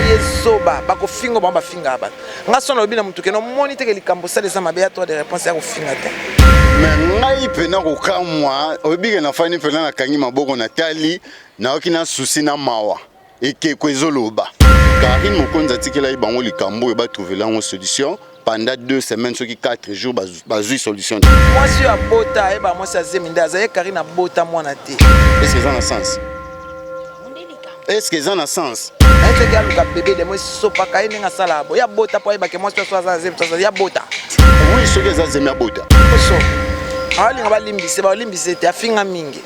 yezoba bako fingo ba finga ba ngaso na bina mutuke no monitor ke likambo ça les amabe ya toi de réponse ya ko finga te mais ngai pena ko kamwa obike na fani pena na kangi maboko na tali na okina souci na mawa eke kwezoloba Karine Mokonzi atikela ibango likambo e ba trouver la solution pendant 2 semaines ce qui 4 jours bazui solution moi si ya bota e ba moi ça zeminda za Karine na bota mwana te est-ce que ça a sens est-ce que ça a sens est-ce que aluka bébé de moi sopa ka ine ngasala bo ya bota po e ba ke moi ça soit ça ya bota oui ce que ça zemi ya bota so ali ngaba limbise te afinga mingi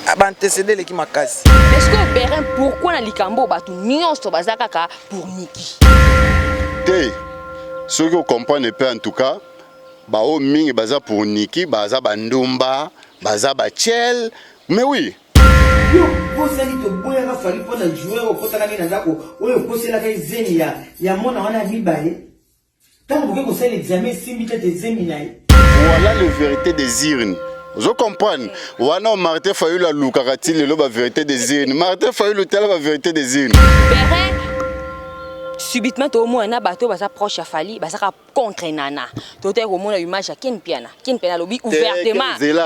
abantecédé les qui makasi est-ce que Bérin pourquoi na likambo batu nyonso bazaka pour Niki te ce que vous comprenez pas en tout cas ba o mingi baza pour Niki baza bandumba baza ba Tchel mais oui yo posali to boya ka fali pona jouer au kota kana nzako oyo posela ka zeni ya mona wana libaye tant que vous savez l'examen simité des zeminaï voilà la vérité des urnes. Je comprends. Wana Martin Fayulu a lukakati le la vérité des urnes. Martin Fayulu telle la vérité des urnes. Bérin subitement au moins na bateau basa proche à Fali basa contre Nana. Tote au moins image à Ken Piana lobby ouvertement. Jamais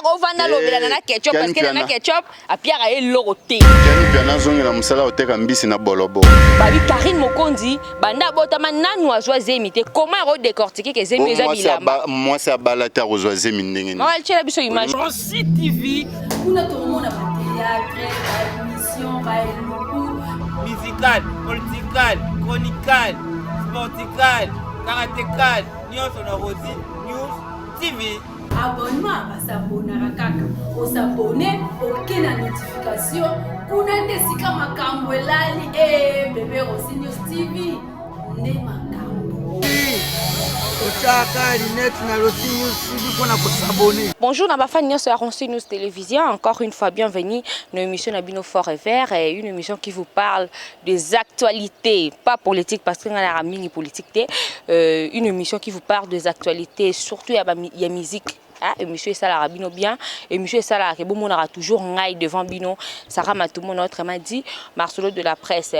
revendre lobby Nana ketchup parce que Nana ketchup a Pierre a loroté. Ken Piana zongi na musala oteka mbisi na bolobo. Babi Karine Mokonzi banda botama nanu azoise imité comment redécortiquer que zemi za bilamba. Moi c'est abalata ozoise mindenge. On va tirer biso image. Rossi TV. Kuna tout le monde a théâtre, émission, musical, political, chronical, sportical, karatécal, news on a Rossi News TV. Abonnement à s'abonner à kaka. On s'abonne, aucune notification. Kuna desika makambo lali bébé Rossi News TV. Ne makambo. Bonjour, na bafani sur Rossi News Télévision. Encore une fois, bienvenue. Une émission Nabino Fort et Vert, une émission qui vous parle des actualités, pas politiques parce qu'on a la ramine politique. Une émission qui vous parle des actualités, surtout il y a musique. Et monsieur Salah Bino bien et monsieur Salah que bon on aura toujours ngaï devant Bino Sarah Matoumo autrement dit Marcelo de la presse.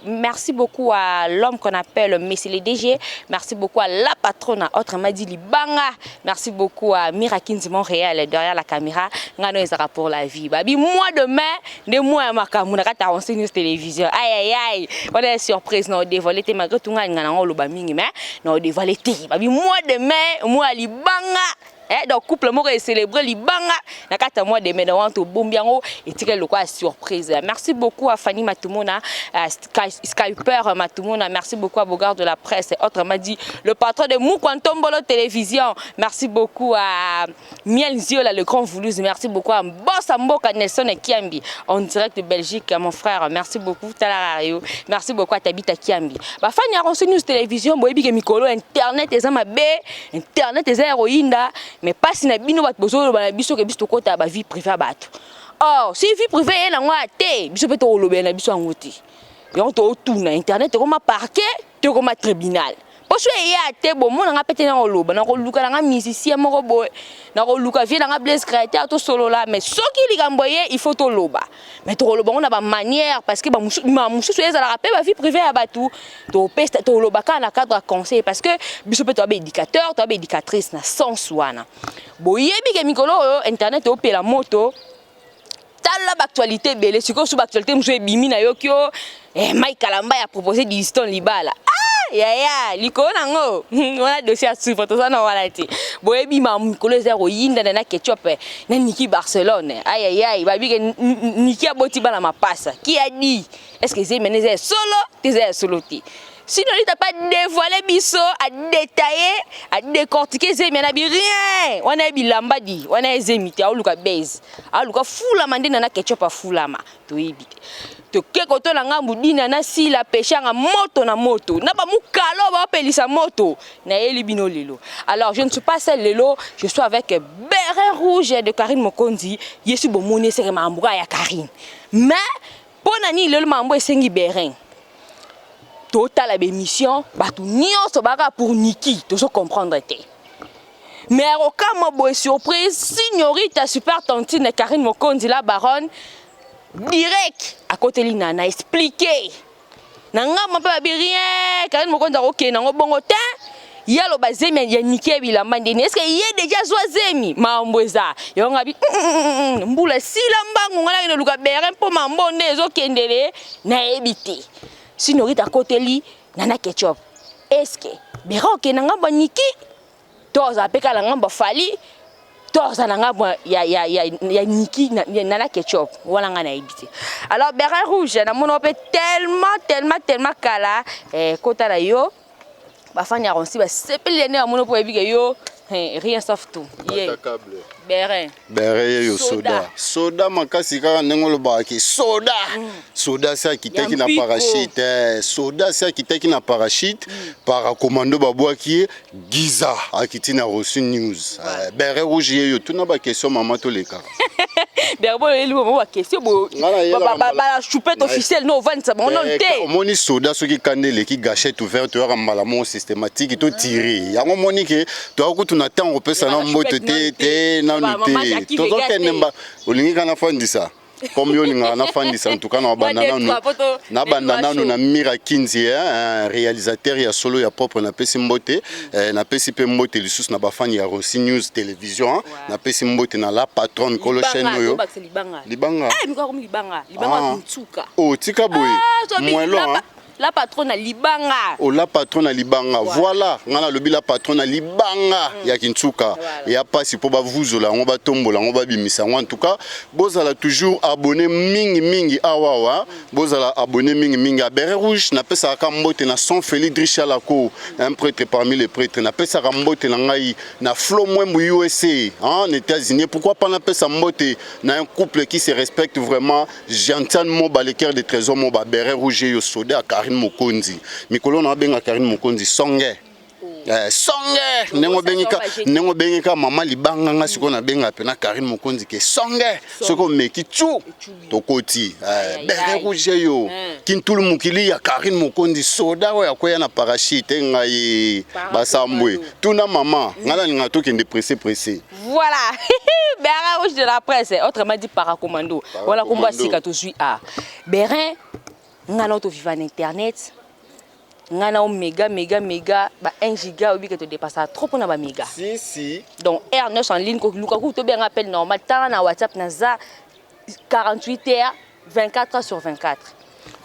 Merci beaucoup à l'homme qu'on appelle Messi le DG, merci beaucoup à la patronne autrement dit Libanga, merci beaucoup à Mirakins Montréal derrière la caméra ngano ezara pour la vie babi mois de mai de mois makamuna kata Rossi News Télévision aïe on est surprise non dévoilé te malgré tout ngana ngolo ba mingi mais non dévoilé te babi mois de mai mois Libanga. Donc couple mort est célébré libanga na kata mois de mai dans to bombiango et tirer le quoi surprise. Merci beaucoup à Fanny Matumona, Skyper Matumona, merci beaucoup à Bogard de la presse autrement dit le patron de Mukwantombolo télévision. Merci beaucoup à Miel Ziola le grand vouluz, merci beaucoup à Boss Amboka Nelson et Kiambi en direct de Belgique mon frère. Merci beaucoup Talarario. Merci beaucoup à Tabita Kiambi. Ba Fanny a Rossi News Télévision boyebi ke mikolo internet ezama be internet eza héroïne mais pas si na bino bat bozo ba biso ke biso kota ba vie privée bato. Oh, si vie privée na ngwa te, biso peto lobe na biso ngoti. Yo to tout na internet ko ma parquet, te ko ma tribunal. Poso ya te bo mo nga pete na loba na ko luka na musicien moko boy. Na ko luka vie na Blaise créateur to solo là mais soki likamboye il faut to loba. Mais to loba on a ba manière parce que ba musu so ezala rappeler ba vie privée ya bato. To peste to loba ka na cadre conseil parce que biso peto ba éducateur, to ba éducatrice na sens wana. Boyebi ke mikolo internet o pe la moto. Tala actualité belé siko sous actualité musu ebimi na yokyo Mike Kalamba a proposé Diston Libala. Ya liko nango wana dossier à suivre to ça na wala ti boyebi ma mikolo zero yinda na ketchup na Niki Barcelone aïe babi ke Niki aboti bana mapasa qui a dit est-ce que c'est mené solo ti sinon il t'a pas dévoilé biso à détailler à décortiquer zemi na bi rien wana bilamba di wana ezemite a luka base a luka fula mande na ketchup a fula ma to yibi to keko to na ngambu dina na si la pêcher na moto na ba mukalo ba pelisa moto na yeli bino lelo. Alors je ne suis pas seul lelo, je suis avec Bérin Rouge de Karine Mokonzi yesu bomone c'est mambura ya Karine mais ponani lelo mambo esengi Bérin total émission batu nyonso baka pour Niki to so comprendre te mais aucun mo boy surprise signorita super tantine Karine Mokonzi la baronne direct à côté li nana expliquer nanga mpa ba rien Karine Mokonzi OK nango bongo ta yalo bazemi ya nike bilamba ndeni est-ce que yé déjà zwa zemi mambweza yo ngabi mbula sila mbangu ngala ke luka bere mpo mambonde ezokendele na ebité sinorita côté li nana ketchup est-ce que bera OK nanga ba niki toza peka la ngamba fali toza nanga ya niki nana ketchup wala ngana ebité alors beret rouge na mono pe tellement kala kota la yo bafani ya ronsi basepeli ne amono po ebike yo rien sauf tout beret yo soda makasi kaka ndenge lobaki soda sa kitaki na parachute soda sa kitaki na parachute para commando babwaki giza akiti na reçu news beret rouge yo tuna ba question mama to leka berbo eli mo ba question bo ba choupette officielle no vendre bon non té moni soda soki kandele ki gâchette ouverte ya mbala mo systématique to tirer yango moni ke to akutu na temps opesa na mbote te na noté to kenemba olingi kana fandisa comme yo linga na fandisa en tout cas na bandana na Mira Kinzi un réalisateur ya solo ya propre na pesi mbote na pesi pe mbote lisusu na bafani ya Rossi News télévision na pesi mbote na la patronne kolo chaîne yo libanga libanga ntsuka oh tika boy mwelo la patronne libanga oh la patronne libanga voilà ngana lobi la patronne libanga ya Kintsuka ya pasi po ba vuzola ngo ba tombola ngo ba bimisa en tout cas bozala toujours abonné mingi awawa bozala abonné mingi à Beret Rouge na pesa ka mbote na son Félix Drichalako un prêtre parmi les prêtres na pesa ka mbote na ngai na Flo Mwembu USA en États-Unis pourquoi pas na pesa mbote na un couple qui se respecte vraiment Jantan Moba le cœur des trésors Moba Beret Rouge yo soda Karine Mokonzi mikolo na benga Karine Mokonzi songe songe nengo bengika mama libanga nga siko na benga pe na Karine Mokonzi ke songe soko meki chu tokoti Beret Rouge yo kintulu mukili ya Karine Mokonzi soda ya koya na parachute ngai basambwe tuna mama ngala ninga to kende pressé voilà Beret Rouge de la presse autrement dit paracommando voilà combat sika to suis a Beret ngana to vivre en internet ngana méga ba 1 giga obi que te dépasse trop na ba méga si donc R9 en ligne ko lukaku to bien appel normal tant na WhatsApp na za 48 heures 24 heures sur 24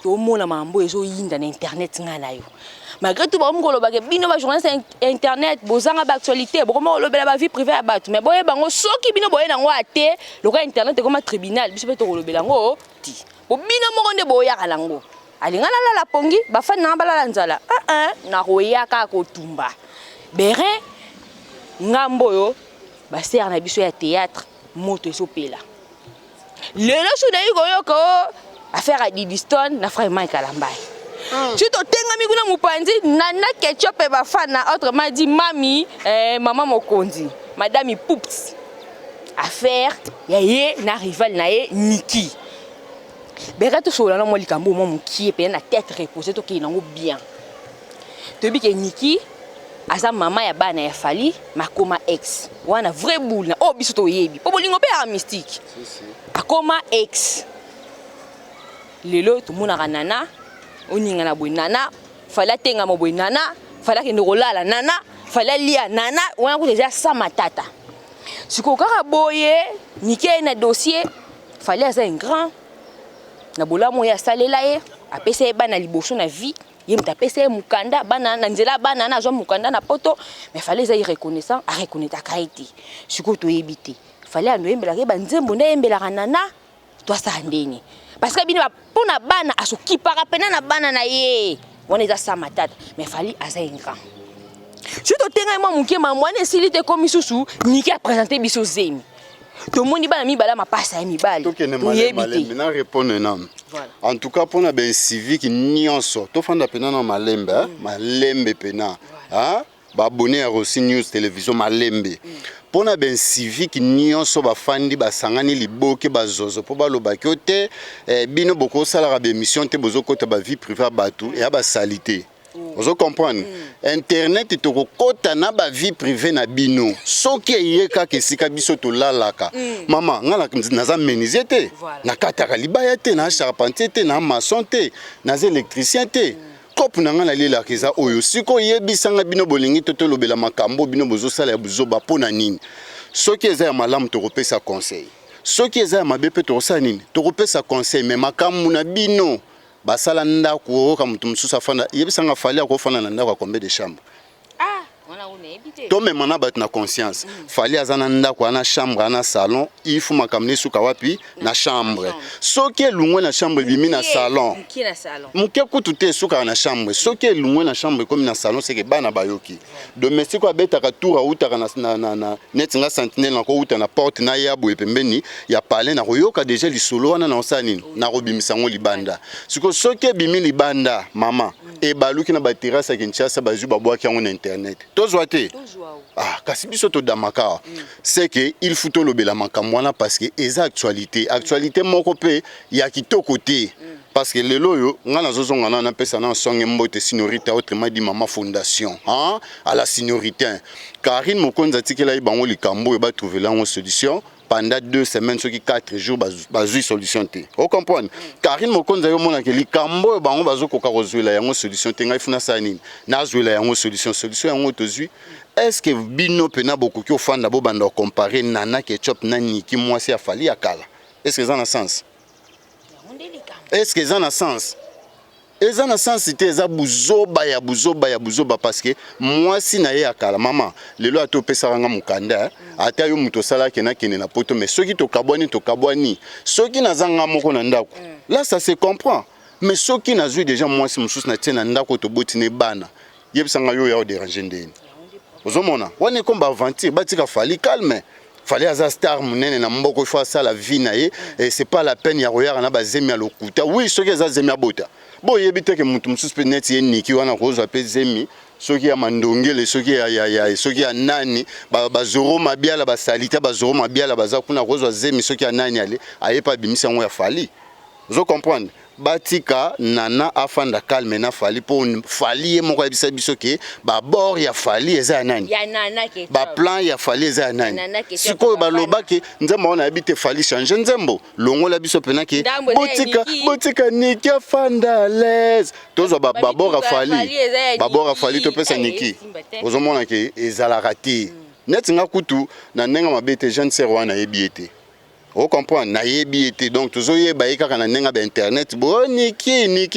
to mona mambo ezo yinda na internet ngana yo malgré tout ba ngolo ba ke bino ba journaliste internet bozanga ba actualité bokoma lobela ba vie privée ya batu mais boye bango soki bino boye nango ate loka internet comme tribunal biso pe to lobela ngo ti bo bino moko nde boya kalango alingana la pongi bafani na balala nzala na royaka ko tumba Beret ngambo yo baser na biso ya théâtre moto esopela lelo suda yuko yoko affaire à Didiston na frère Mike Alambai tu to tenga miguna mupanzi nana ketchup e bafana autrement dit mami maman Mokonzi madame Poups affaire ya ye na rival na ye Niki Beret to sola na mo likambo mo mukie pe na tête reposée to ki nango bien to bi ke Niki asa mama ya bana ya fali makoma ex wana vrai boule na biso to yebi po bolingo pe a mystique akoma ex lelo to mona nana oninga na boy nana fala tenga mo boy nana fala ke ndolala nana fala lia nana wana ko déjà sa matata siko kaka boye Niki na dossier fallait asa un grand na bolamo ya salela ye apesa bana liboso na vie ye mtapesa mukanda bana na nzela bana na zo mukanda na poto mais fallait ça reconnaissant a reconnaître kaiti siko to yebite fallait ando yembela ke banzembo na yembela kanana to sa ndeni parce que bino pona bana asoki para pena na bana na ye wana eza sa matata mais fallait asa ingra surtout tenga mo mukie mamwane silite comme susu Niki a présenté biso zemi to moni bana mi bala mapasa ya mibali to yebite na répondre nam en tout cas pona ben civique nyonso to fanda pena na malembe pena ba abonné à Rossi News télévision malembe pona ben civique nyonso ba fandi ba sangani liboke ba zozo po ba lobaki ote bino boko sala ba émission te bozo kota ba vie privée batu et ba salité Vous comprenez? Internet tokokota na ba vie privée na bino. Soki yeka ke sika biso to lalaka. Maman, ngala naza menuisier te. Na kataka libaya te, na charpentier te, na maçon te, na électricien te. Kopu na ngala lela keza oyo. Siko yebisanga bino bolingi toto lobela makambo bino bozo sala ya buzoba pona nini. Soki eza ya malamu tokopesa conseil. Soki eza ya mabe pe tokosala nini? Tokopesa conseil mais makambo na bino. Basala ndako ka mutu mususu afanda yebisanga fali akofanda na ndako combien de chambre. To même na bat na conscience fali azana ndako ana chambre ana salon il faut makamne suka wapi na chambre soki lungwe na chambre bimi na salon muke kutu te suka na chambre soki lungwe na chambre comme na salon c'est que bana bayoki domestique abeta ka tour auta na netinga sentinelle na ko uta na porte na yabu epembeni ya palais na koyoka déjà lisolo wana na osani na robimisango libanda siko soki bimi libanda mama e baluki na ba terrasse ya Kinshasa bazu babwaki yango na internet tozwate ah kasi biso to damaka c'est que il faut to lobela makambo wana parce que eza actualité moko pe ya kitoko te parce que lelo yo ngana zozonga na pesa na songe mbote seniorité autrement dit maman fondation hein à la seniorité Karine Mokonza tikela ibango likambo e ba trouver la solution pendant 2 semaines ce qui 4 jours bazui solution te o comprendre Karine Mokonza yo mona ke likambo bango bazokoka kozwela yango solution te ngai funa sa nini nazwela yango solution yango tozui est-ce que bino pena beaucoup ki ofanda bo banda comparer Nana Ketchup na Niki mwasi afali akala est-ce que ça a sens est-ce que ça a sens eza na sensité eza buzoba parce que moi si na ye akala maman lelo atopesa ranga mukanda ata yo muto sala kena kene na poto mais soki to kabwani soki nazanga moko na ndako là ça se comprend mais soki nazui déjà moi si mususu na tiena ndako to botine bana yebisanga yo ya déranger ndeni ozomona wane komba aventure batika fali calme fallait aza star munene na mboko fois ça la vie na ye et c'est pas la peine ya royara na bazemi ya lokuta oui soki aza zemi ya bota bo yebite ke mutu mususu pe net ye Niki wana kozwa pe zemi soki ya mandongele soki ya nani bazoro mabiala basalita bazoro mabiala baza kuna kozwa zemi soki ya nani ale ayepa bimisa ngo ya fali vous comprenez batika Nana afanda calme na fali po fali moko yebisa biso ke ba bord ya fali eza nani ya Nana ke ba plan ya fali eza nani siko ba lobaki nzembo ona habite fali changer nzembo longola biso pena ke botika Niki afanda les tozo ba bord ya fali to pesa Niki ozomona ke ezala rati net nga kutu na nenga mabete jeune sœur wana yebiete o comprendre na yebi été donc toujours yeba kaka na nenga ba internet bo Niki mais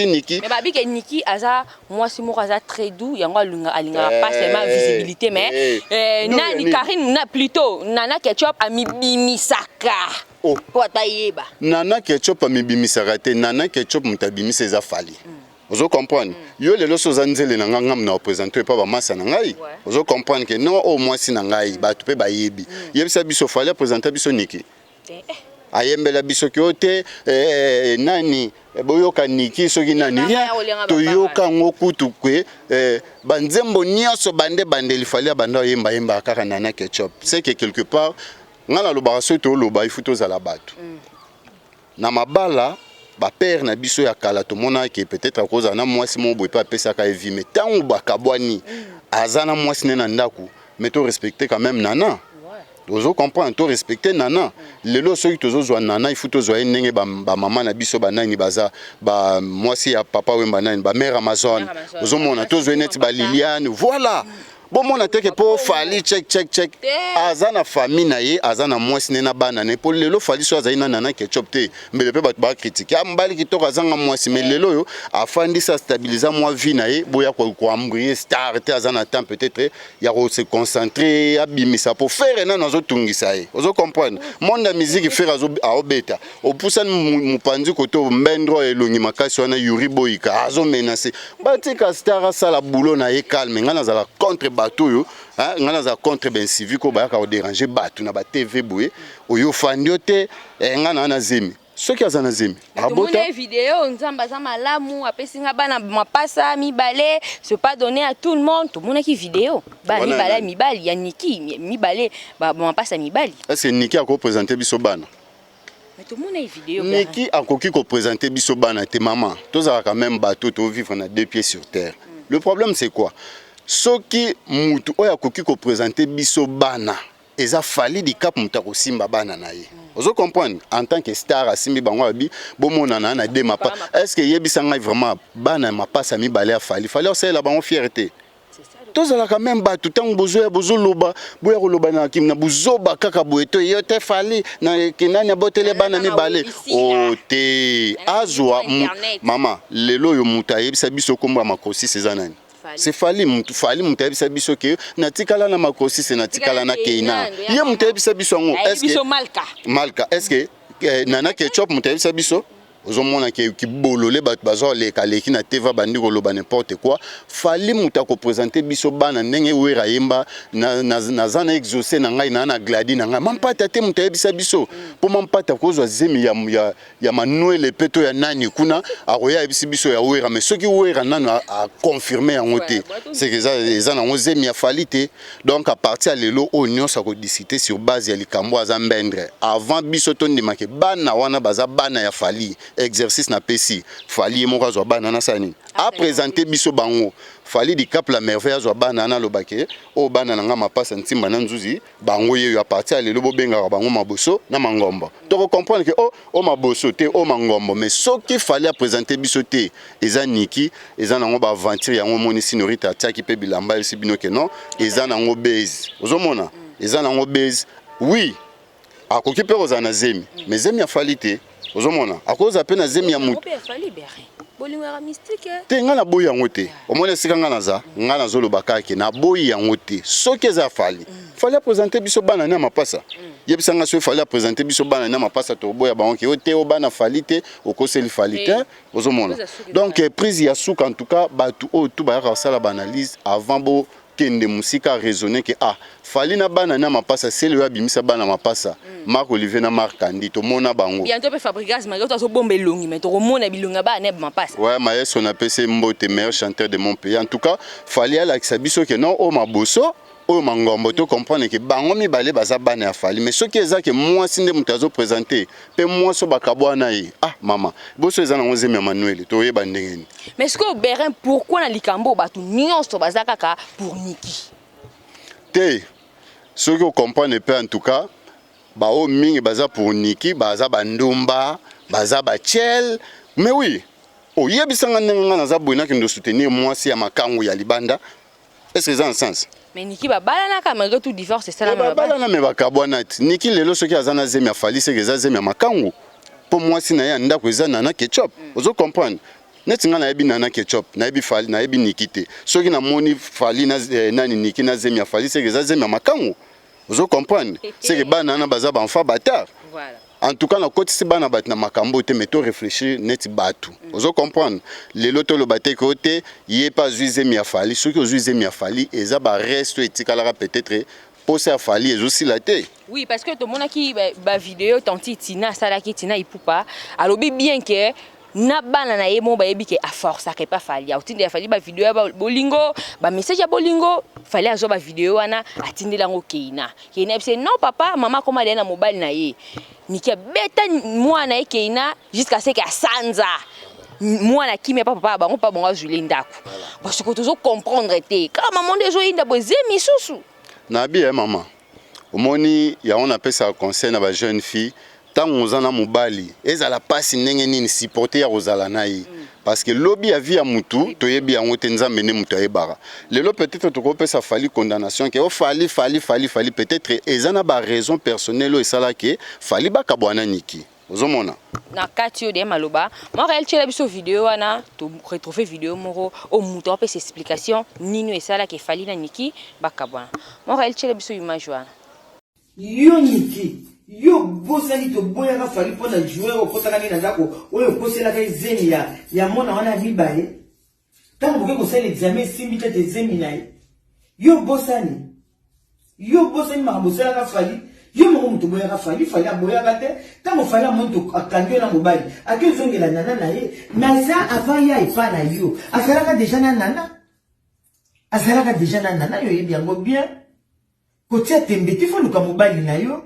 babi ke Niki aza moi si moko aza très doux yango alinga pas seulement visibilité mais nani Karine na plutôt Nana Ketchup amibimisaka po atayeba Nana Ketchup amibimisaka te Nana Ketchup mutabimisa eza fali vous comprenez yo lelo so zanzele na ngam na représenter pas ba massa na ngai vous comprendre que non au moins si na ngai ba tupe ba yebi yebisa biso fali présenter biso Niki ayembela biso kyote nani boyoka Niki soki nani toyoka ngokutu kwe banzembo nyonso bande lifali banda yemba kaka Nana Ketchup c'est que quelque part ngala lobaka soto loba ifuto za la batu na mabala ba père na biso ya kala to mona ke peut-être à cause na mwasi mo boy pas pesa ka evi mais tango bakabwani azana mwasi na ndaku mais to respecter quand même Nana. Vous comprenez, to respecter Nana. Lelo soki tozo Nana, il faut tozo nenge ba maman na biso ba nani baza ba moi si ya papa wemba nani ba mère Amazon. Vous mona tozo net ba Liliane. Voilà. Bon mon ateke po fali check azana famille na ye azana mwasi nena bana ne po lelo fali so azana Nana Ketchup te mais pe ba critiquer ambali kitoko azanga mwasi mais lelo yo afandi sa stabiliser moi vie na ye boya ko ambrier star te azana temps peut-être ya ko se concentrer abimisa pour faire na nazo tungisa ye ozo comprendre monde musique faire azo obeta opusa mupanzi koto mbendro elongi makasi wana Yuri Boyika azo menacer batika star sala boulot na ye calme ngana za contre bateau yo ngana za contre ben civique ko ba ka déranger bateau na ba TV boye oyo fandiote ngana na zemi soki azana zemi abota vidéo nzamba za malamu apesinga bana mapasa mibale c'est pas donné à tout le monde tout monde qui vidéo ba mibale mibali ya Niki mibale ba mapasa mibali est-ce que Niki a ko présenter biso bana mais tout le monde a vidéo Niki a ko présenter biso bana te maman tous a quand même bateau to vivre na 2 pieds sur terre Le problème c'est quoi? Soki mutu oya koki ko présenter biso bana eza fali di cap muta ko simba bana na ye. Vous comprenez? En tant que star asimbi bango abi bomona na na de mapa. Est-ce que yebisa ngai vraiment bana mapa sami balé a fali c'est la bango fierté. Tous la quand même ba tout temps bozo loba boya loba na kim na buzoba kaka boeto yote fali na kinanya botele bana mi balé. O te azwa mama lelo yo muta yebisa biso komba makosi sezanani. C'est fali muta yebisa biso ke na tikala na makosi se na tikala na keina. Ye muta yebisa biso ngo est-ce que malka est-ce que nana ketchup muta yebisa biso ozomona ki bolole bat bazo leka leki na teva bandi ko loba n'importe quoi fali muta ko présenter biso bana ndenge wera yemba na zana exaucer na ngai na gladi na ngai mampata te muta yebisa biso po mampata ko zo zemi ya manuel peto ya nani kuna aroya yebisi biso ya wera mais soki wera nano a confirmer en oté c'est que ça na zemi ya fali te donc à partir lelo onion ça ko discuter sur base ya likambo azambendre avant biso to ndimake bana wana baza bana ya fali exercice na pesi fali mo zo bana na sani a présenter biso bango fali di cap la merveille zo bana na lobake o bana na ngama pasa ntimba na nzuzi bango ye à partir lelo bo benga bango maboso na mangombo to comprendre que o maboso te o mangombo mais soki fali a présenter biso te eza niki eza nango ba aventure yango moni sinorita tiaki pe bilamba esi bino ke non eza nango base ozomona eza nango base oui akoki pe ozana zemi mais zemi a fali te ozomona akoza pe na zemi ya mutu bolingaka mystique te nga na boyi yango te omona esika nga naza nga nazoloba kaka na boyi yango te soki eza fali fali a présenter biso bana na mapasa yebisa nga so fali a présenter biso bana na mapasa to boya bango ke o te o bana fali te okoseli fali te ozomona donc prise ya suka en tout cas batu o tu ba sala ba analyse avant bo kende musika raisonner que fali na bana na mapasa c'est le abimisa bana mapasa Marc Olivier na Marc Kandi to mona bango bientôt pe Fabrigas mais to so bombe longi mais to mona bilonga ba na mapasa ouais maestro na PC Mbote meilleur chanteur de mon pays en tout cas fali ala kisabiso que non o maboso o mangombo to comprendre que bango mi balé baza bana ya fali mais ce qui est ça que moi sinde mutazo présenter pe moi so bakabwana yi mama boso ezana ngozemi ya Manuel to yeba ndengeni mais est-ce que Berin pourquoi na likambo batu nyonso baza kaka pour Niki te ce que comprendre pe en tout cas ba o mingi baza pour Niki baza bandumba baza ba chel mais oui o yebisanga ndenga naza boina ki ndo soutenir moi si ya makangu ya libanda est-ce que ça a un sens mais Niki ba balana ka malgré tout divorce c'est ça la ba balana me ba kabonati Niki lelo soki azana zemi afali c'est que za zemi makangu pour moi si na ya ndako ezana na ketchup ozo comprendre netinga na yebi nana ketchup na yebi fali na yebi Niki te soki na moni fali na nani Niki na zemi afali c'est que za zemi makangu ozo comprendre c'est que banana baza ba enfant bâtard voilà. En tout cas, na côté si bana bat na makambo te meto réfléchir net batu. Vous comprendre? Les loto le baté côté, yé pas zemi afali, ceux qui ont zemi afali, eza ba reste etikala peut-être pour ça afali et aussi la té. Oui, parce que tout le monde qui ba vidéo tanti tina sala ki tina ipupa, alobi bien que na bana na yemo ba yebi ke a force ke pas fali autinde ya fali ba vidéo ba bolingo ba message ya bolingo fali azo ba vidéo wana atindela ngo keina c'est non papa maman comment aller na mobile na ye Niki beta mwana keina jusqu'à ce que sanza mwana kimia papa bango pa bonga zule ndako parce que toujours comprendre te quand maman dezo inda bozemi susu na bien maman omoni ya on appelle ça conseil na ba jeune fille tant ozana mobali ezala pasi ndenge nini supporter ya ozala nayi parce que lobby a vie ya mutu to yebi yango te nzambe ne mutu ayebara lelo peut-être to kopesa fali condamnation ke o fali peut-être ezana ba raison personnelle o esala ke fali ba kabwana Niki ozomona na kati de maloba moi réel tshela biso vidéo wana to retrouver vidéo moko o mutu a pesa explication nino esala ke fali na Niki ba kabwana moi réel tshela biso image wana yo Niki yo bosani to boya ka fali pona jouer au kota kani na ndako oyo kosela ka zeni ya mona wana mibale tango boke kosala examen simbi te zemi naye yo bosani makabosela ka fali yo moko mutu boya ka fali aboya ka te tango fali amonto akangio na mobali akezongela nana na ye mais ça avant ya ipa na yo azalaka déjà na nana yo yebi yango bien kotia tembe ti fo luka mobali na yo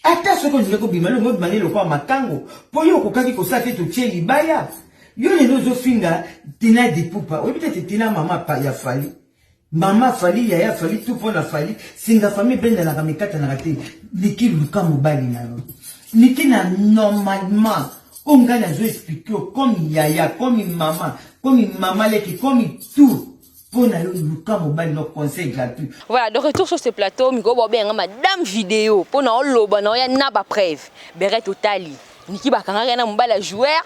ata soko njeko bimalo mo bimalo kwa makango po yo kokaki kosate to tie libaya Yo ne nozo finga tina di pupa. Ou peut-être tina maman pa ya fali. Maman fali ya fali tout pour la fali. Singa famille benda la kamikata na rate. Niki luka mobali na yo. Niki na normalement. On gagne à jouer expliquer comme yaya, comme maman leki, comme tout. Voilà, de retour sur ce plateau, Miko Bobenga, madame vidéo, pour nous loba, nous y a preuve. Beret totali. Niki bakanga na mbala joueur.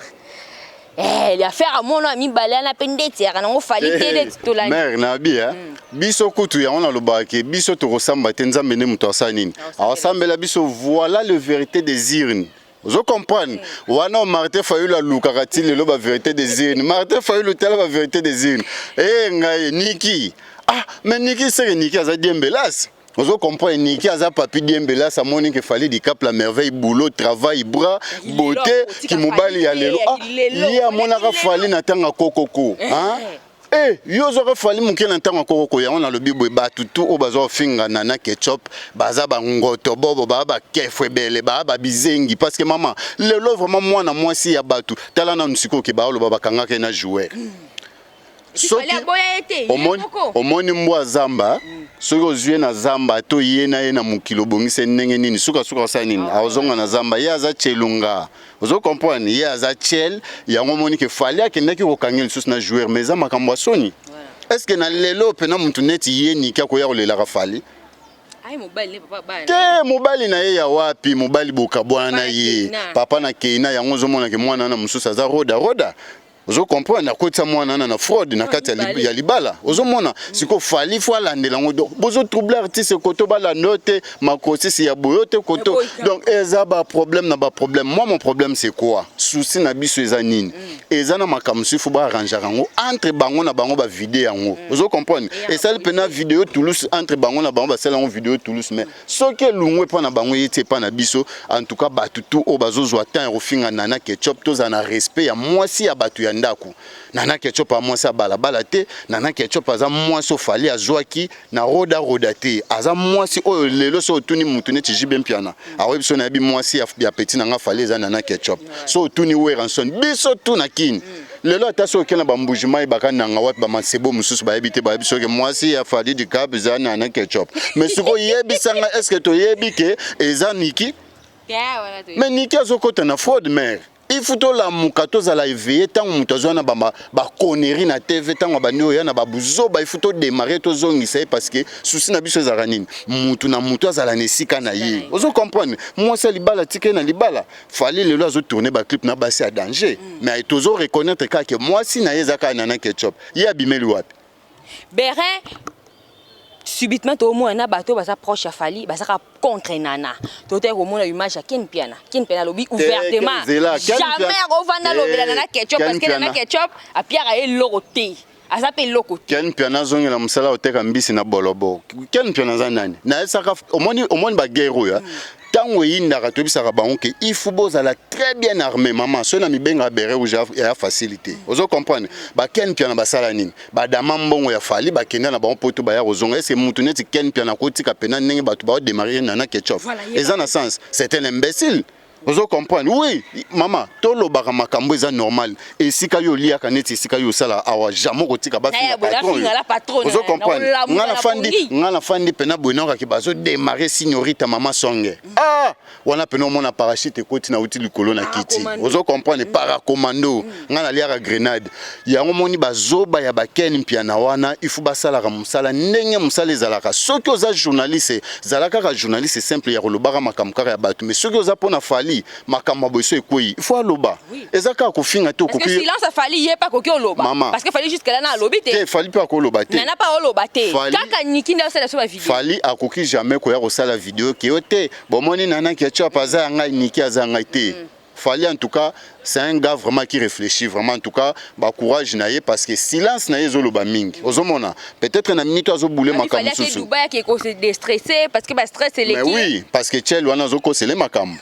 Les affaires à mon ami balana pendeti, à n'on fallait télé tout la. Mère Nabia, biso kutu ya on a le baké, biso to ressemble tenza mene muto sanini. Alors sambela biso voilà le vérité des urnes. Vous comprenez? Wana Martin Fayulu la lukarati le loba vérité des urnes. Martin Fayulu telle la vérité des urnes. Eh ngai Niki. Ah mais Niki c'est Niki aza diembelas. Vous comprenez Niki aza papi diembelas a moni que fallait du cap la merveille boulot travail bras beauté qui mobali ya lelo. Ah il a monaka fallait na tanga kokoko. Hein? Eh, yo zora fali muke na ntango kokoko ya on a le bibo ba tutu o bazo finga nana ketchup baza ba ngoto bobo ba kefwe bele ba bizengi parce que maman le lo vraiment moi na moi si ya batu tala na nsiko ke ba lo ba kanga ke na jouer soki omoni mbwa zamba soki ozwie na zamba to ye na mukilo bongise ndenge nini suka sa nini azonga na zamba ye aza chelunga ozo comprendre ye aza chel yango moni ke fali akendaki kokangela lisusu na joueur mais za makambo soni est-ce que na lelo pena mutu neti ye nika ko ya kolela ka fali ai mobile ne papa bana te mobile na ye ya wapi mobile boka bwana ye papa na keina yango zomona ke mwana na mususu aza roda Ozo comprendre na kotsa mwana na fraude na kati ya libala. Ozo mona siko fali fo alandela ngo bozo troubler artiste koto bala note makosi si ya boyote koto. Donc eza ba problème na ba problème. Moi mon problème c'est quoi? Souci na biso eza nini? Eza na makamsi fo ba arranger ngo entre bango na bango ba vidéo ngo. Ozo comprendre? Et ça le pena vidéo Toulouse entre bango na bango ba sala ngo vidéo Toulouse mais soke lungwe pa na bango yete pa na biso en tout cas batutu o bazo zo atteindre au finga nana ketchup to za na respect ya moi si ya batu ya ndako nana ketchup a mwasi balabala te nana ketchup aza mwasi ofali azwaki na roda te aza mwasi oyo lelo so tuni mutu neti jibe mpiana awebi so na bi mwasi ya petit nanga fali eza nana ketchup so tuni we ranson biso tuna kini lelo ata so kena bambujima ibaka nanga wapi ba masebo mususu ba ebite ba biso ke mwasi ya fali di cap eza nana ketchup mais siko yebi sanga est-ce que to yebi ke eza Niki mais Niki azokota na fraude mère. Il faut que la mukato za la éveiller tant mutazo na ba connerie na TV tant ba nyo na ba buzo ba il faut to démarrer to zongi c'est parce que souci na biso za ranine mutu na mutu za la nesika na ye ozo comprendre moi c'est libala tike na libala fallait le lozo tourner ba clip na ba c'est à danger mais tozo reconnaître que moi si na yezaka na ketchup il abimeli wapi Bérin subitement au moins na bateau basa proche à Fali basa contre nana tote au moins image à ken piana lobby ouvertement jamais ovanda lobela nana ketchup parce que nana ketchup a pierre a loroté a s'appelle lokoté ken piana zonga la musala oteka mbisi na bolobo ken piana za nani na saka omoni ba guerre ya tango yinda to bisaka bango ke il faut bozala très bien armé maman so na mibenga bere ou ya facilité ozo comprendre ba ken piana basala nini ba dama mbongo ya fali ba kenda na bango poto ba ya rozonga est-ce mutu neti ken piana kotika pena ndenge batu ba démarrer na ketchup et en sens c'est un imbécile. Vous comprenez? Oui, maman, tout le bar makambo est normal. Et si kayo lia kaneti, si kayo sala awa jamais kotika ba patron. Vous comprenez? Ngana fandi pena bonora ki bazo démarrer signorita maman songe. Ah, wana pena mona parachute koti na uti likolo na kiti. Vous comprenez? Paracommando, ngana lia grenade. Ya ngomoni bazo ba ya baken mpiana wana, il faut basala ka musala ndenge musala ezalaka. Soki oza journaliste, zalaka ka journaliste simple ya kolobaka makamkara ya batu, mais soki oza pona fali makamba boso ekoi il faut aloba ezaka ko finga to ko silence a fali yé pas ko oloba parce que fali juste que là na lobi te fali pas ko oloba te na pas oloba te kaka Niki nda sala so vidéo fali akoki jamais ko ya ko sala vidéo ke ote bomoni nana ki acha paza ngai Niki azanga te fali en tout cas c'est un gars vraiment qui réfléchit vraiment en tout cas ba courage naie parce que silence naie zoloba mingi ozomona peut-être na minute azo bouler makambo susu Dubaï qui est déstressé parce que ba stress c'est l'équipe mais oui parce que Tchel wana zo ko c'est les makambo.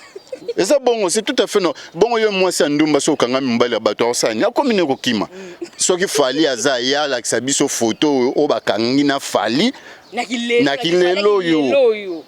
Et ça bon, c'est tout à fait non. Bon, yo moi c'est ndumba so kanga mbali ya bato osani. Ya komine ko kima. So ki fali aza ya la kisabiso photo o bakangi na fali. Na kilelo yo.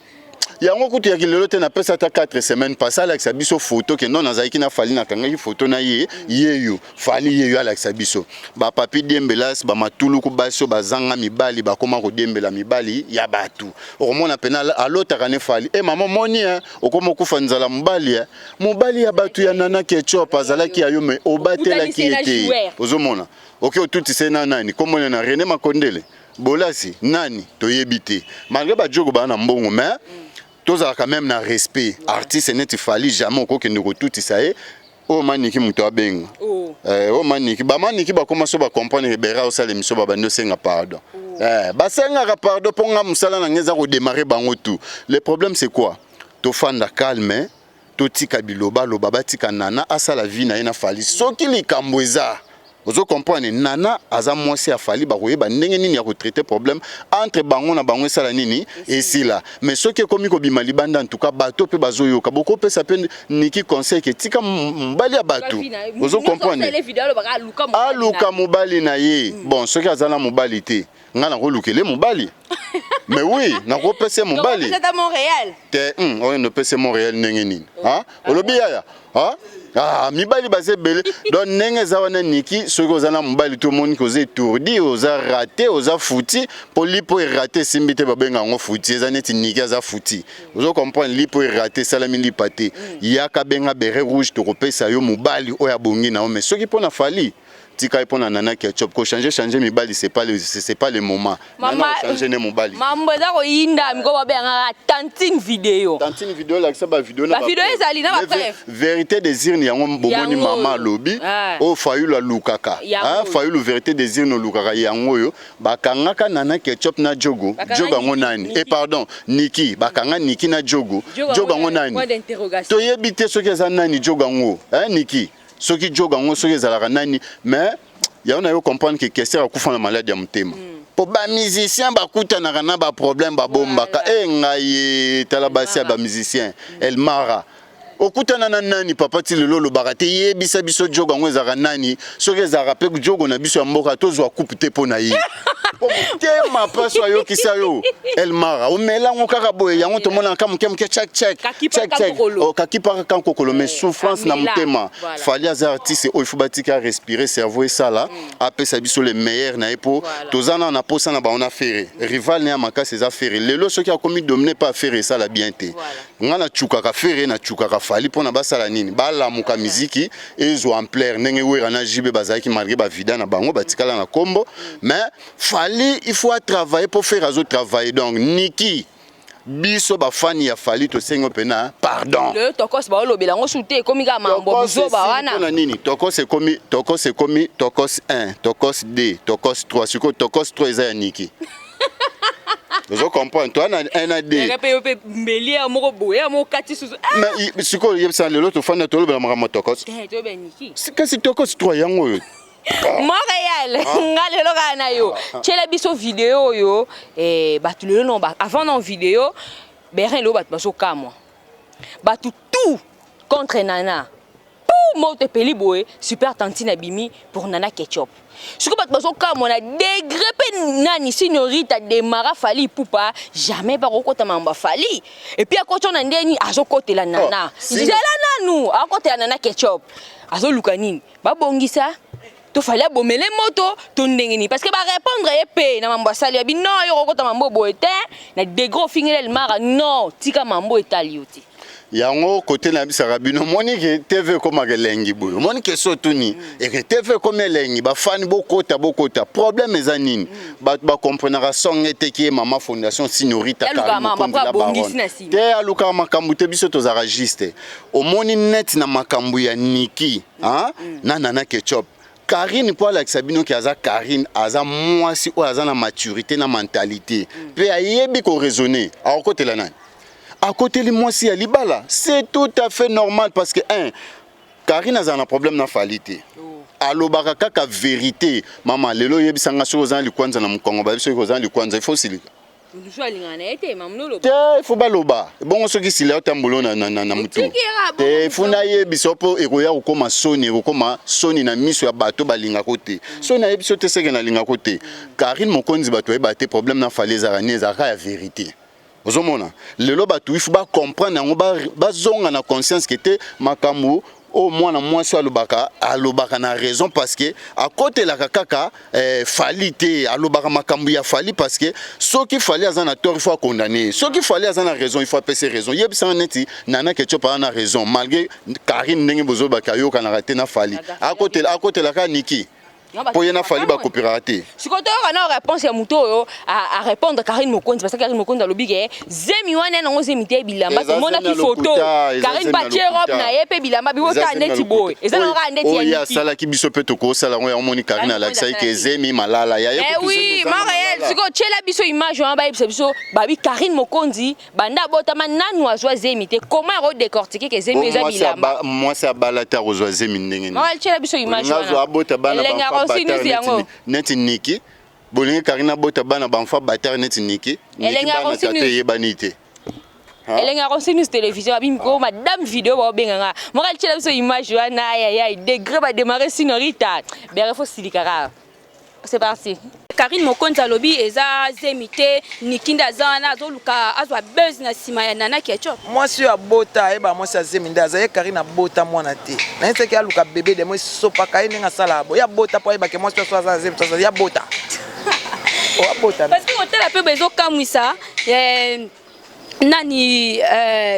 yango kutu ya kilelo te na pesa ta 4 semaines passé alakisa biso photo ke non azalaki na fali na kangaki photo na ye yeyo fali yeyo alakisa biso ba papi Dembelas ba matulu ku baso bazanga mibali bakoma ko dembela mibali ya batu okomona pena alotaka ne fali mama moni okoma kufa nzala mobali ya batu ya Nana Ketchup azalaki ayo me obatela ki ete ozomona oke otuti se na nani komona na René Makondele bolasi nani toyebite malgré ba jogo ba na mbongo mais toza quand même na respect artiste net fali jamais ko kende ko tuti sa o maniki muto abenga o maniki ba maniki ba koma so ba comprendre bera o sala miso ba bando senga pardon ba senga pardon ponga musala na ngeza ko démarrer bango tout le problème c'est quoi to fanda calme to tika biloba loba batika Nana asala vie na ina fali soki likambo eza ozo comprendre Nana aza mwasi afali ba koyeba ndenge nini ya ko traiter problème entre bango na bango sala nini esila mais soki komi ko bima libanda en tout cas bato pe bazoyo ka boko pe sape niki conseil ke tika mbali ya bato ozo comprendre aluka mobali na ye bon soki azala mobali te ngana ko lukele mobali mais oui na ko pese mobali c'est à Montréal te on ne pese Montréal ndenge nini hein olobi ya mibali baze bele donc ndenge za wana niki soki ozana mobali to moni ko ze tourdi oza raté oza fouti po lipo raté simbite babenga ngo fouti eza neti niki aza fouti ozo comprendre lipo raté salami lipate yaka benga beret rouge to kopesa yo mobali oya bongi na o mais soki pona fali tika ipona Nana Ketchup ko changer mibali c'est pas le moment maman changer ne mobali mambo za ko yinda miko babenga tantine vidéo la ça ba vidéo na ba vidéo ezali na ba bref vérité désir ni yango bomoni mama lobi o fayulu lukaka fayulu vérité désir no lukaka yango yo bakangaka Nana Ketchup na jogo ngo nani et pardon Niki bakanga Niki na jogo ngo nani to yebite soki eza nani jogo ngo Niki soki joga ngo soki ezalaka nani mais ya na yo comprendre que question akufa na maladie ya mutema po ba musicien bakutanaka na ba problème ba bombaka ngai talabasi ya ba musicien El Mara okutana na nani papa ti lelo lobaka te yebisa biso joga ngo ezalaka nani soki ezalaka pe jogo na biso ya mboka tozwa coupe te po na ye tema paso yo kisayo El Mara o melango kaka boye yango to mona kam check o kakipa kan kokolo mais souffrance na mutema fali az artiste o ifubatika respirer cerveau et ça là apesa biso le meilleur na epo tozana na posa na ba on a faire rival ne amaka ses affaires lelo soki a commis dominer pas faire ça la bien te ngana chuka ka faire na chuka ka fali pona basala nini bala muka muziki ezo ampleur ndenge wera na jibe bazaki malgré ba vida na bango batikala na kombo mais il faut travailler pour faire un autre travail donc Niki biso ba fani ya fali to sengo pena pardon le tokos ba lobela ngo shooter komi ka mambo buzo ba wana na nini tokos c'est komi tokos 1 tokos 2 tokos 3 siko tokos 3 eza ya Niki vous comprenez toi un a deux mbeli ya moko boya mo kati susu mais siko yebsa lelo to fana to lobela mama tokos to be Niki kasi tokos 3 yango yo Montréal ngalelo kana yo tshela biso vidéo yo batu lelo no ba avant non vidéo berin lo batu baso kamwa batu tout contre Nana pour mote peli boy super tantine bimi pour Nana Ketchup siko batu baso kamwa na degré pe nani signorita de Mara fali poupa jamais ba kokota mamba fali et puis akoto na ndeni azokotela Nana zela nanu akotela Nana Ketchup azoluka nini ba bongisa to fallait bomele moto to ndengeni parce que ba répondre épée na mambo sali ya bino yo kokota mambo boete na de gros fingele El Mara non tika mambo etalioti yango côté na bisaka bino moni ke TV comme elengi boyo moni ke sotuni et que TV comme elengi ba fan bokota problème ezanini ba comprendre song eteki mama fondation signorita Karima la baronne te aluka makambu te biso to zara juste o moni net na makambu ya Niki na Nana Ketchup Karine pour la Sabino qui a Karine aza mwasi ou aza na maturité na mentalité pe ayebi ko raisonner à côté la nani à côté li mwasi ya libala c'est tout à fait normal parce que Karine a un problème na falité alobaka kaka vérité maman lelo yebisanga so ozan likwanza na mukongo ba biso kozan likwanza il faut silika il faut baloba bon ce qui s'il est tambolo na mutu te funa ye bisopo ekoya kokoma soni na miso ya bato balinga kote soni na biso te seke na linga kote Karine mokonzi bato e baté problème na faleza raneza ka ya vérité ozomona lelo batu il faut ba comprendre yango ba zonga na conscience que te makambo au moins mwasi alobaka na raison parce que à côté la kaka fallite alobaka makambo ya fali parce que ce qui fallait azana tort il faut condamner ce qui fallait azana raison il faut passer raison yebisa neti nana que tu pas na raison malgré Karine ndenge bozo bakayo kana raté na fali à côté la ka Niki pour y en a fallu ba coopérater. Si quand on a réponse à Mouto à répondre Karine Mokonzi parce que Karine Mokonzi a le big zemi wana na ngozi mité bilamba tout monde qui photo Karine batie robe na yepe bilamba bi wota neti boy eza na ra neti ya Niki. Oh ya sala ki biso peto ko sala on ya moni Karine Alexei ke zemi malala ya eh oui Mariel si quand chela biso image on ba biso babi Karine Mokonzi banda bota mananu azwa zemi te comment ro décortiquer que zemi eza bilamba moi c'est balata rozwa zemi ndenge Mariel chela biso image wana neti Niki bolingi Karina bota bana banfa batar neti Niki elenga ronsini yebanite elenga ronsini télévision abimko madame vidéo ba benganga moral tshela biso image wana ya degré ba démarrer sinorita bere fo silikara c'est parti. Karine Mokonzi alobi eza zemite Nikinda zana azoluka azwa buzz na sima ya nana kecho. Moi si abota eba moi sa zeminda za Karine abota mwana te. Na ese ki aluka bébé de moi sopa ka nenga sala bo. Ya bota po eba ke moi so za zemita ya bota. O abota. Parce que hotel a peu bezo kamwisa nani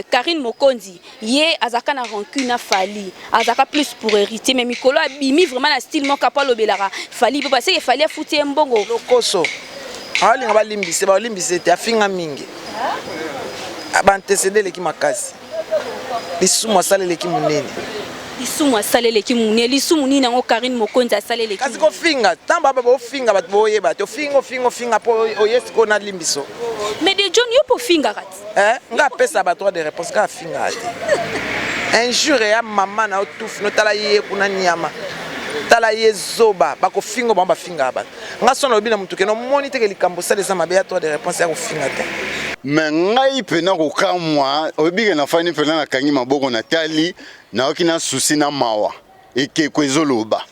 Karine Mokonzi ye azaka na rancune na fali azaka plus pour hériter mais mikolo abimi vraiment na style mon capable obelara fali parce que fali afuti mbongo lokoso alinga balimbise te afinga mingi abantecede leki makasi lisumu asalele ki munene lisumu asalele ki munene lisumu nini ngo Karine Mokonzi asalele ki kasi ko finga tamba ba finga bat boyeba to finga po oyesi ko na limbiso. Mais de John yo po finga rat. Nga pesa ba droit de réponse ka finga ate. Un jour ya maman na otufu no tala ye kuna nyama. Tala ye zoba ba ko fingo ba finga ba. Nga sono bina mutu ke no moni te ke likambo sale za mabe ya droit de réponse ya ko finga te. Mais ngai pena ko kamwa obike na fani pena na kangi maboko na tali na okina susi na mawa ekeko ezoloba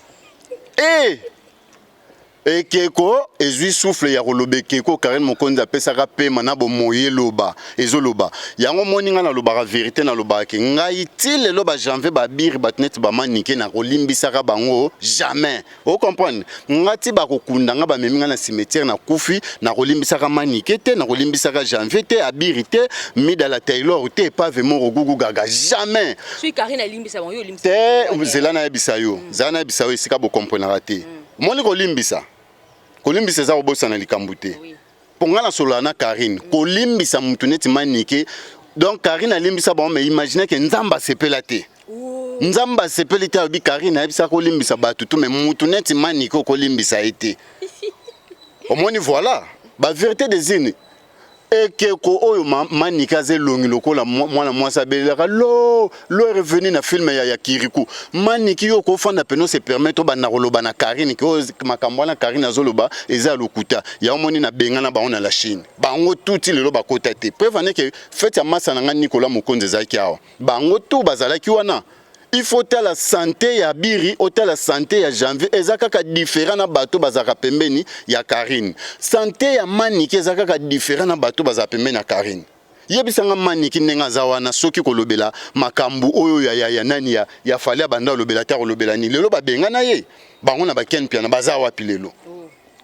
ekeko ezui souffle ya kolobe keko Karine Mokonzi apesaka pema na bomoye loba ezoloba yango moninga na loba vérité na loba ke ngai ti lelo ba janvier ba biri batnet ba manike na kolimbisaka bango jamais o comprendre ngati ba kokunda nga ba meminga na cimetière na kufi na kolimbisaka manike te na kolimbisaka janvier te abiri te mida la Taylor te pas vraiment rogugu gaga jamais suis Karine alimbisa bon yo limbisa te zelana ebisayo zana ebisayo sika bo comprendre te moni kolimbisa za obosa na likambo te ponga na solo na Karine kolimbisa mutu neti manike donc Karine alimbisa bon mais imaginez que nzamba sepela te nzamba sepela te obi Karine abisa kolimbisa batu tout mais mutu neti manike kolimbisa été au moins voilà ba vérité des îles ekeko oyo manika ze longi lokola mwana mwasa belaka lo revenu na film ya Kirikou maniki yo ko fanda peno se permettre ba na koloba na Karine ki makambo na Karine azoloba eza lokuta ya omoni na benga na baona la Chine bango tuti lelo bakota te prevane ke fete ya masa na Nicolas Mokonzi zaki awa bango to bazalaki wana il faut la santé ya biri hôtel la santé ya janvier ezaka ka différent na bato bazaka pembeni ya Karine santé ya maniki ezaka ka différent na bato bazaka pembeni ya Karine yebisanga maniki ndenga zawana soki kolobela makambu oyo ya nani ya fali banda lobela ta kolobela ni lelo ba benga na ye bango na ba ken piana baza wapi lelo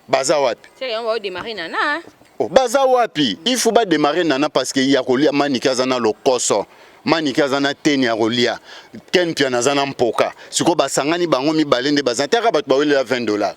baza wapi c'est on va démarrer nana oh baza wapi il faut ba démarrer nana parce que ya kolia maniki azana lokoso maniki azana teni ya rolia ken piana zana mpoka siko basangani bango mibale nde bazataka bato bawelela $20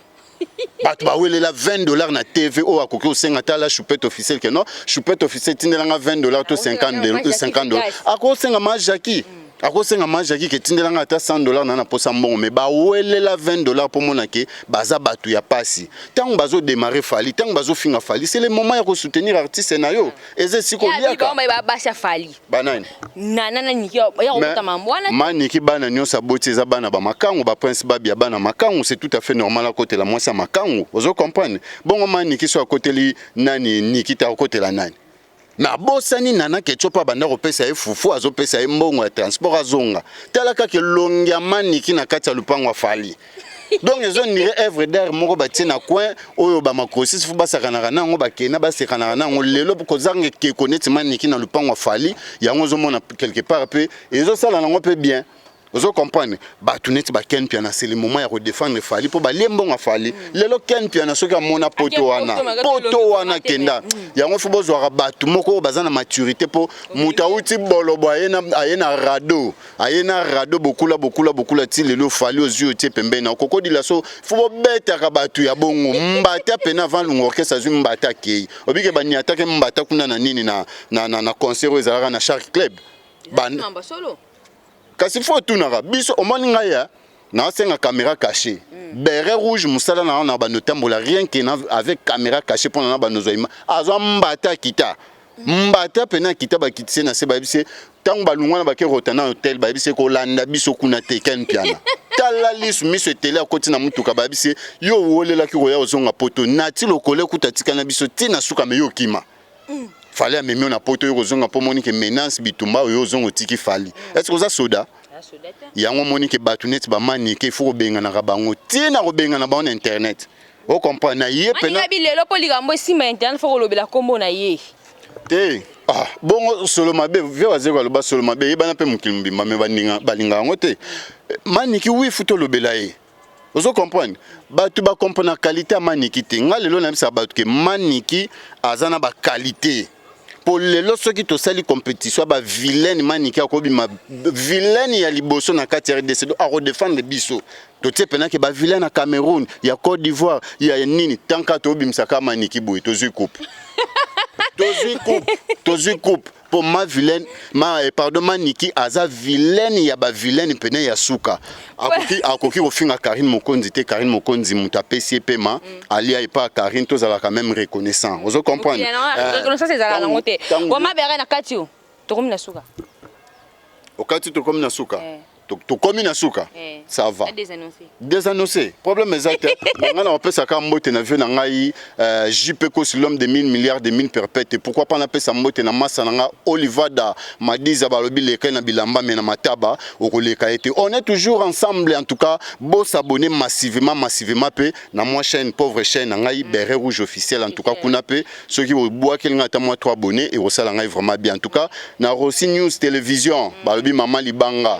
bato bawelela $20 na TV o akoki osenga tala choupette officielle ke non choupette officielle tindelanga $20 to $50 akosenga majaki akosenga majaki ke tindelanga ata $100 na posa mbongo me bawelela $20 pour monake baza batu ya pasi tango bazo démarrer fali tango bazo finga fali c'est le moment ya ko soutenir artiste na yo eze siko liaka ba basha fali banani nana niki ya ko mambwana maniki bana nyosa boti za bana ba makango ba prince babia bana makango c'est tout à fait normal à côté la moi ça makango ozo comprendre bongo maniki so à côté li nani nikita à côté la nani na bosani nana ke chopa banda ko pesa e fufu azo pesa e mbongo ya transport azonga talaka ke longia maniki na kati ya lupango afali Donc ils ont une œuvre d'art moko batie na coin oyo ba makrosis fu basakana na ngo bakena basekana na ngo lelo ko zange ke connaître maniki na lupango fali yango zo mona quelque part peu et zo sala na ngo peu bien. Vous comprenez? Batu neti ba ken piana c'est le moment ya redéfendre fali pour ba lembo nga fali. Lelo ken piana soka mona poto wana kenda. Yango fu bozwa batu moko bazana maturité pour mutauti bolobo ayena rado. Ayena rado bokula ti lelo fali ozu tie pembe na koko di la so fu beta ka batu ya bongo mbata pena avant l'orchestre zu mbata kei. Obike ba ni attaque mbata kuna na nini na concert ezalaka na Shark Club. Ban solo. Kasi faut tout nara biso omoni ngaya na senga caméra cachée beret rouge musala na ba notambola rien que avec caméra cachée pour na ba nozoima azo mbata kita pena kita ba kitse na se ba bise tango balungwa na ba ke rotana hotel ba bise ko landa biso kuna teken piana tala lisu miso tele akoti na mutuka ba bise yo wolela ki roya ozonga poto nati lokole kutatika na biso tina suka me yo kima fallait amemi na poto yo zonga po moni ke menace bitumba yo zongo tiki fali est-ce que ça soda yango moni ke batu net ba mani ke faut benga na bango tina ko benga na ba na internet o comprendre na ye pena mani bilelo po likambo sima internet faut lobela kombo na ye te bongo solo mabe via wazeko loba solo mabe yebana pe mukilumbi mame balinga ngo te mani ki wi futo lobela ye. Vous comprenez? Batu ba comprendre la qualité à maniki te. Nga lelo na bisa batu ke maniki azana ba qualité. Pour lelo soki to sali compétition ba vilaine maniki akobi ma vilaine ya liboso na kati RDC do a redéfendre biso. To tie pena ke ba vilaine na Cameroun, ya Côte d'Ivoire, ya nini tanka to bimsaka maniki boy to zui coupe. To zui coupe. Pour ma vilaine, pardon, maniki aza vilaine ya ba vilaine pene ya suka. Akoki ofinga Karine Mokonzi te Karine Mokonzi mutapesi pema alia pas Karine tous ala quand même reconnaissant. Vous comprenez? Reconnaissance c'est ala ngote. Wa mabere na katio. To komi na suka. Okati to komi na suka. To komi na suka. Ça va. Désannoncé. Problème exact. Ngana on peut ça ka mbote na vie na ngai JP ko l'homme de 1000 milliards de mines perpètes. Pourquoi pas na pesa mbote na massa na nga Olivada Madiza balobi leka na bilamba mais na mataba okoleka été. On est toujours ensemble en tout cas. Beau s'abonner massivement pe na moi chaîne pauvre chaîne na ngai Beret Rouge officiel en tout cas kuna pe ceux qui boit kel ngata moi 3 abonnés et osala ngai vraiment bien en tout cas na Rossi News télévision balobi Mama Libanga.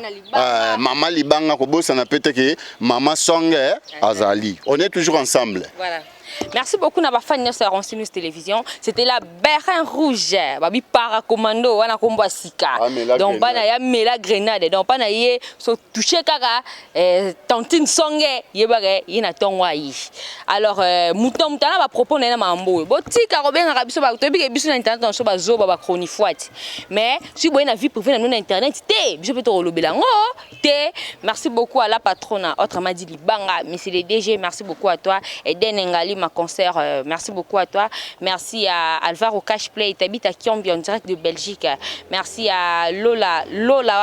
Mama Libanga kobosa na pete ke Mama Songe Azali. On est toujours ensemble. Voilà. Merci beaucoup na ba fan de Rossi News télévision. C'était la Beret Rouge. Babi para commando wana kombo sika. Donc bana ya mela grenade. Donc bana ye so toucher kaka tantine songe yebare yina tongwa yi. Alors mouton mutana ba propos na mambo. Botika ko benga biso ba tobi ke biso na internet on so ba zo ba chronifuat. Mais si boye na vie privée na internet te biso peut to lobela ngo te. Merci beaucoup à la patronne autrement dit Libanga, monsieur le DG, merci beaucoup à toi et Denengali ma concert, merci beaucoup à toi. Merci à Alvaro Cashplay, tu habites à Kiombi en direct de Belgique. Merci à Lola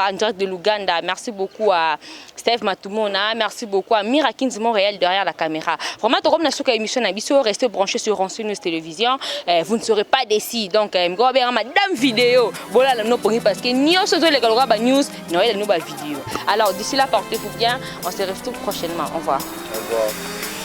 en direct de l'Ouganda. Merci beaucoup à Steve Matumona. Merci beaucoup à Mirakins Montréal derrière la caméra. Vraiment, comme la souka émission Nabiso, restez branchés sur Rossi News Télévision. Vous ne serez pas déçus. Donc, madame vidéo. Voilà la no parce que nous sommes les Galoraba News, nous avons la nouvelle vidéo. Alors, d'ici là, portez-vous bien. On se retrouve prochainement. Au revoir. Au revoir.